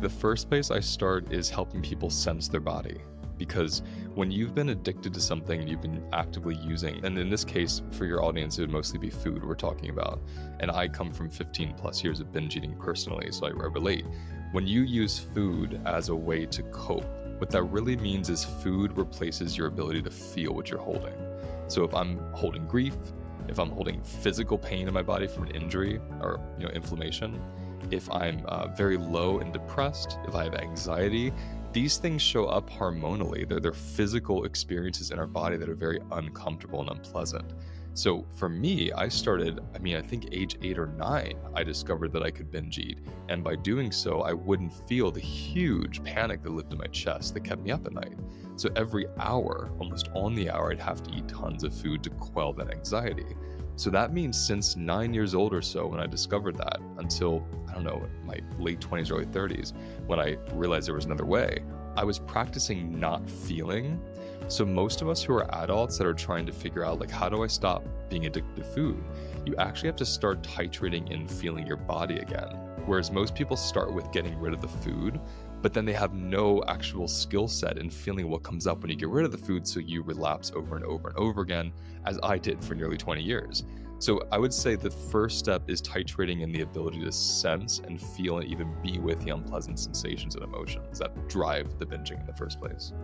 The first place I start is helping people sense their body. Because when you've been addicted to something you've been actively using, and in this case, for your audience, it would mostly be food we're talking about. And I come from 15 plus years of binge eating personally, so I relate. When you use food as a way to cope, what that really means is food replaces your ability to feel what you're holding. So if I'm holding grief, if I'm holding physical pain in my body from an injury or inflammation, if I'm very low and depressed, if I have anxiety, these things show up hormonally. They're physical experiences in our body that are very uncomfortable and unpleasant. So for me, I think age 8 or 9, I discovered that I could binge eat. And by doing so, I wouldn't feel the huge panic that lived in my chest that kept me up at night. So every hour, almost on the hour, I'd have to eat tons of food to quell that anxiety. So that means since 9 years old or so, when I discovered that, until, I don't know, my late 20s, early 30s, when I realized there was another way, I was practicing not feeling. So most of us who are adults that are trying to figure out, like, how do I stop being addicted to food? You actually have to start titrating in feeling your body again. Whereas most people start with getting rid of the food, but then they have no actual skill set in feeling what comes up when you get rid of the food, so you relapse over and over and over again, as I did for nearly 20 years. So I would say the first step is titrating in the ability to sense and feel and even be with the unpleasant sensations and emotions that drive the binging in the first place.